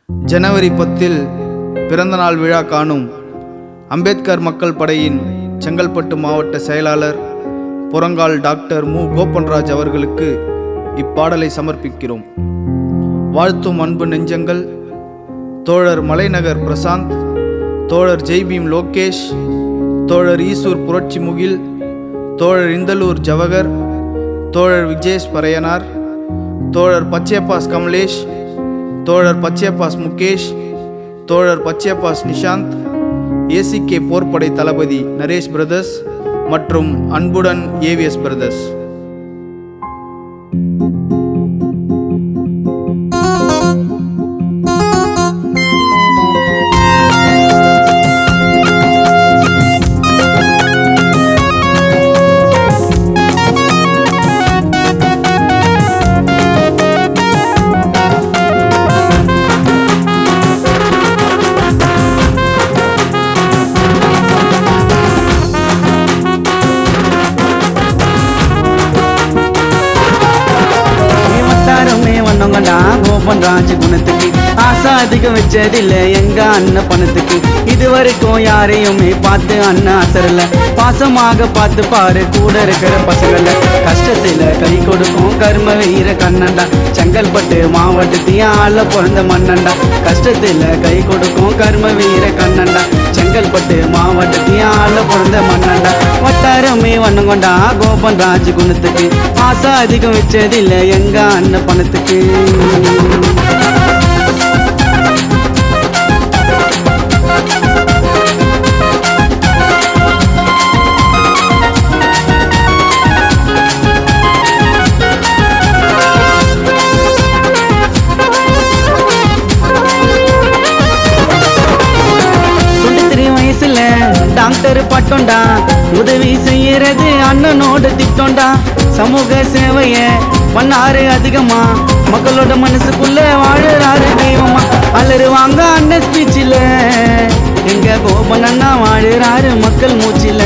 ஜனவரி 10 பிறந்தநாள் விழா காணும் அம்பேத்கர் மக்கள் படையின் செங்கல்பட்டு மாவட்ட செயலாளர் புறங்கால் டாக்டர் மு. கோப்பன்ராஜ் அவர்களுக்கு இப்பாடலை சமர்ப்பிக்கிறோம். வாழ்த்தும் அன்பு நெஞ்சங்கள் தோழர் மலைநகர் பிரசாந்த், தோழர் ஜெய்பீம் லோகேஷ், தோழர் ஈசூர் புரட்சி முகில், தோழர் இந்தலூர் ஜவஹர், தோழர் விஜேஷ் பரையனார், தோழர் பச்சையப்பாஸ் கமலேஷ், தோழர் பச்சையப்பாஸ் முகேஷ், தோழர் பச்சையப்பாஸ் நிஷாந்த், ஏசிகே போர்ப்படை தளபதி நரேஷ் பிரதர்ஸ் மற்றும் அன்புடன் ஏவிஎஸ் பிரதர்ஸ். கோபன்ராஜ் குணத்துக்கு ஆசை அதிகம் வச்சதில்லை எங்க அண்ணன் பணத்துக்கு. இது வரைக்கும் யாரையுமே பார்த்து அண்ணன் அசரல, பாசமாக பார்த்து பாரு கூட இருக்கிற பசங்கள. கஷ்டத்துல கை கொடுக்கும் கர்ம வீர கண்ணண்டா, செங்கல்பட்டு மாவட்டத்தையும் ஆள பிறந்த மன்னண்டா. கஷ்டத்துல கை கொடுக்கும் கர்ம வீர கண்ணண்டா, செங்கல்பட்டு மாவட்டத்தையும் ஆள பிறந்த மன்னண்டா. வட்டாரமே வண்ணம் கொண்டா கோபன்ராஜ் குணத்துக்கு ஆசை அதிகம் வச்சதில்லை எங்க அண்ணன் பணத்துக்கு. டாக்டர் பட்டோண்டா, உதவி செய்யறது அண்ணனோட திட்டோண்டா. சமூக சேவைய பண்ணாரு அதிகமா, மக்களோட மனசுக்குள்ள வாழறாரு தெய்வமா. அலறுவாங்க அண்ணன் ஸ்பீச்சில், எங்க கோபன் அண்ணா வாழறாரு மக்கள் மூச்சில.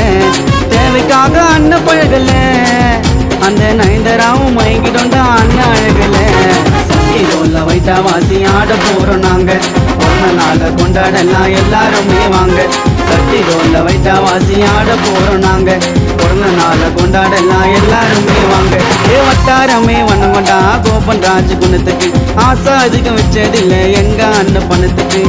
தேவைக்காக அண்ணன் பழகல, அந்த நயன்தராவும் மயங்கிட்டோண்டா அண்ணன் அழகல. சத்திரோல வைத்தா வாசி ஆட போறோம் நாங்க, ஒரு நாள கொண்டாடலாம் எல்லாருமே வாங்க. சத்திரோல வைத்தா வாசி ஆட போறோம் நாங்க, பிறந்த நாள கொண்டாடலாம் எல்லாருமே வாங்க. வட்டாரமே வண்ணம் கொண்டா கோபன்ராஜ் குணத்துக்கு ஆசை அதிகம் வச்சதில்லை எங்க அண்ணன் பணத்துக்கு.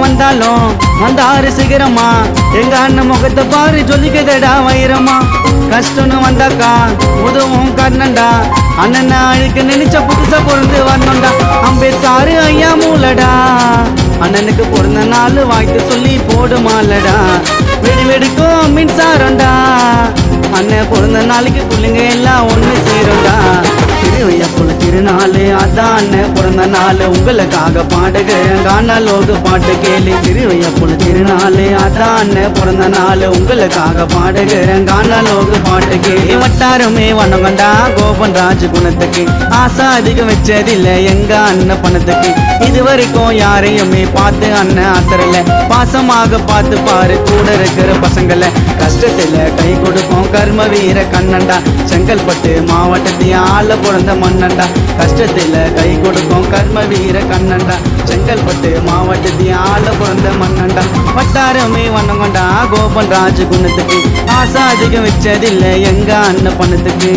வந்தாலும் வந்தாரு சிகரமா, எங்க அண்ணன் முகத்தை பாரு ஜொலிக்கதடா வைரமா. கஷ்டம்னு வந்தாக்கா உதவும் கர்ணண்டா, அண்ணன் அழிக்க நினைச்ச புதுசா பிறந்து வரணும்டா. அம்பேத்கர் ஐயா மூலடா, அண்ணனுக்கு பிறந்த நாள் வாய்த்து சொல்லி போடுமாலடா. வெடி வெடிக்கும் மின்சாரம்டா, அண்ணன் பிறந்த நாளைக்கு பிள்ளைங்க எல்லாம் ஒண்ணு சேரும்டா. திருவையப்புல திருநாளு அதான் அண்ணன் பிறந்த நாள், உங்களுக்காக பாடுகிறேன் காணலோக பாட்டு கேளு. திருவையப்புல திருநாளு அதான் அண்ணன் பிறந்த நாள், உங்களுக்காக பாடுகிறேன் காணலோக பாட்டு கேளு. வட்டாரமே வண்ணம் கொண்டா கோபன்ராஜ் குணத்துக்கு ஆசை அதிகம் வச்சதில்லை எங்க அண்ணன் பணத்துக்கு. இது வரைக்கும் யாரையுமே பார்த்து அண்ணன் அசரல, பாசமாக பார்த்து பாரு கூட இருக்கிற பசங்கள. கஷ்டத்துல கை கொடுக்கும் கர்ம வீர கண்ணண்டா, செங்கல்பட்டு மாவட்டத்தையும் ஆள பிறந்த மன்னண்டா. கஷ்டத்துல கை கொடுக்கும் கர்ம வீர கண்ணண்டா, செங்கல்பட்டு மாவட்டத்தையும் ஆள பிறந்த மன்னண்டா. வட்டாரமே வண்ணம் கொண்டா கோபன்ராஜ் குணத்துக்கு ஆசை அதிகம் வச்சதில்லை எங்க அண்ணன் பணத்துக்கு.